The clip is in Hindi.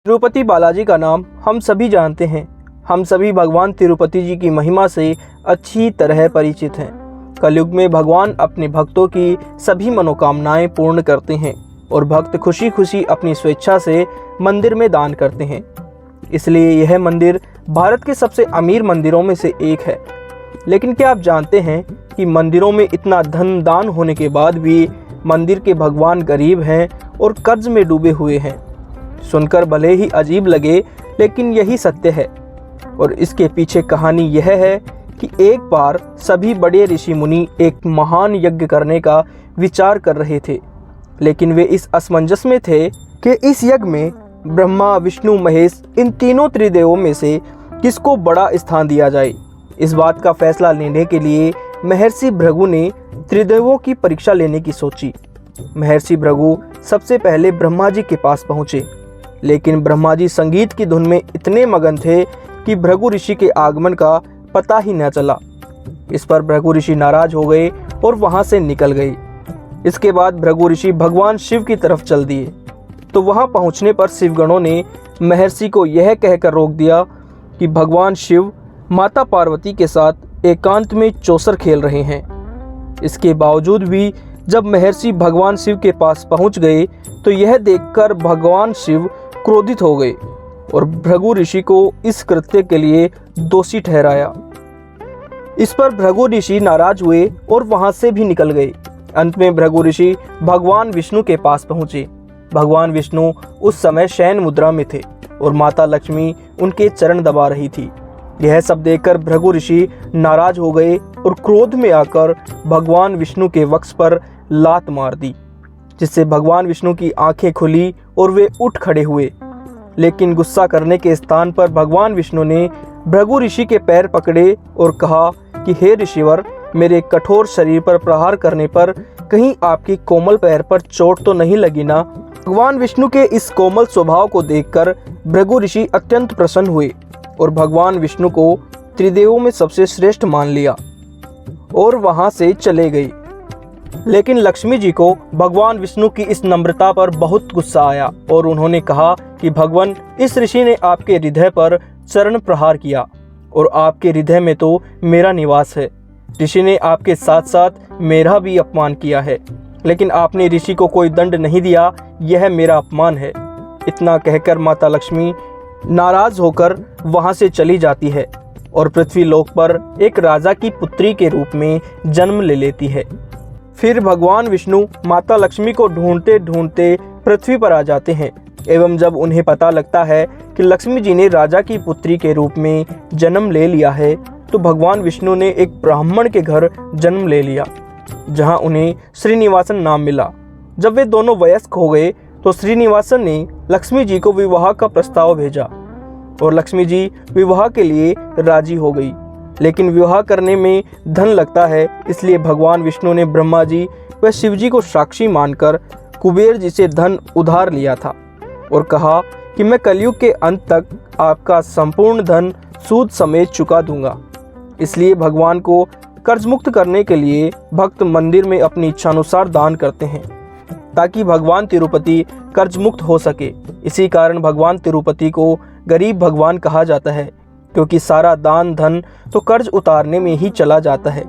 तिरुपति बालाजी का नाम हम सभी जानते हैं। हम सभी भगवान तिरुपति जी की महिमा से अच्छी तरह परिचित हैं। कलयुग में भगवान अपने भक्तों की सभी मनोकामनाएं पूर्ण करते हैं और भक्त खुशी खुशी अपनी स्वेच्छा से मंदिर में दान करते हैं। इसलिए यह मंदिर भारत के सबसे अमीर मंदिरों में से एक है। लेकिन क्या आप जानते हैं कि मंदिरों में इतना धन दान होने के बाद भी मंदिर के भगवान गरीब हैं और कर्ज में डूबे हुए हैं। सुनकर भले ही अजीब लगे, लेकिन यही सत्य है। और इसके पीछे कहानी यह है कि एक बार सभी बड़े ऋषि मुनि एक महान यज्ञ करने का विचार कर रहे थे, लेकिन वे इस असमंजस में थे कि इस यज्ञ में ब्रह्मा, विष्णु, महेश इन तीनों त्रिदेवों में से किसको बड़ा स्थान दिया जाए। इस बात का फैसला लेने के लिए महर्षि भृगु ने त्रिदेवों की परीक्षा लेने की सोची। महर्षि भृगु सबसे पहले ब्रह्मा जी के पास पहुँचे, लेकिन ब्रह्मा जी संगीत की धुन में इतने मगन थे कि भृगु ऋषि के आगमन का पता ही न चला। इस पर भृगु ऋषि नाराज हो गए और वहां से निकल गए। इसके बाद भृगु ऋषि भगवान शिव की तरफ चल दिए, तो वहां पहुंचने पर शिवगणों ने महर्षि को यह कहकर रोक दिया कि भगवान शिव माता पार्वती के साथ एकांत में चौसर खेल रहे हैं। इसके बावजूद भी जब महर्षि भगवान शिव के पास पहुंच गए तो यह देखकर भगवान शिव क्रोधित हो गए और भृगु ऋषि को इस कृत्य के लिए दोषी ठहराया। इस पर भृगु ऋषि नाराज हुए और वहां से भी निकल गए। अंत में भृगु ऋषि भगवान विष्णु के पास पहुंचे। भगवान विष्णु उस समय शयन मुद्रा में थे और माता लक्ष्मी उनके चरण दबा रही थी। यह सब देखकर भृगु ऋषि नाराज हो गए और क्रोध में आकर भगवान विष्णु के वक्ष पर लात मार दी, जिससे भगवान विष्णु की आंखें खुली और वे उठ खड़े हुए। लेकिन गुस्सा करने के स्थान पर भगवान विष्णु ने भृगु ऋषि के पैर पकड़े और कहा कि हे ऋषिवर, मेरे कठोर शरीर पर प्रहार करने पर कहीं आपकी कोमल पैर पर चोट तो नहीं लगी ना। भगवान विष्णु के इस कोमल स्वभाव को देखकर भृगु ऋषि अत्यंत प्रसन्न हुए और भगवान विष्णु को त्रिदेवों में सबसे श्रेष्ठ मान लिया और वहां से चले गए। लेकिन लक्ष्मी जी को भगवान विष्णु की इस नम्रता पर बहुत गुस्सा आया और उन्होंने कहा कि भगवान, इस ऋषि ने आपके हृदय पर चरण प्रहार किया और आपके हृदय में तो मेरा निवास है। ऋषि ने आपके साथ साथ मेरा भी अपमान किया है, लेकिन आपने ऋषि को कोई दंड नहीं दिया, यह मेरा अपमान है। इतना कहकर माता लक्ष्मी नाराज होकर वहां से चली जाती है और पृथ्वी लोक पर एक राजा की पुत्री के रूप में जन्म ले लेती है। फिर भगवान विष्णु माता लक्ष्मी को ढूंढते ढूंढते पृथ्वी पर आ जाते हैं एवं जब उन्हें पता लगता है कि लक्ष्मी जी ने राजा की पुत्री के रूप में जन्म ले लिया है, तो भगवान विष्णु ने एक ब्राह्मण के घर जन्म ले लिया, जहां उन्हें श्रीनिवासन नाम मिला। जब वे दोनों वयस्क हो गए तो श्रीनिवासन ने लक्ष्मी जी को विवाह का प्रस्ताव भेजा और लक्ष्मी जी विवाह के लिए राजी हो गई। लेकिन विवाह करने में धन लगता है, इसलिए भगवान विष्णु ने ब्रह्मा जी व शिव जी को साक्षी मानकर कुबेर जी से धन उधार लिया था और कहा कि मैं कलयुग के अंत तक आपका संपूर्ण धन सूद समेत चुका दूंगा। इसलिए भगवान को कर्ज मुक्त करने के लिए भक्त मंदिर में अपनी इच्छानुसार दान करते हैं, ताकि भगवान तिरुपति कर्ज मुक्त हो सके। इसी कारण भगवान तिरुपति को गरीब भगवान कहा जाता है, क्योंकि सारा दान धन तो कर्ज उतारने में ही चला जाता है।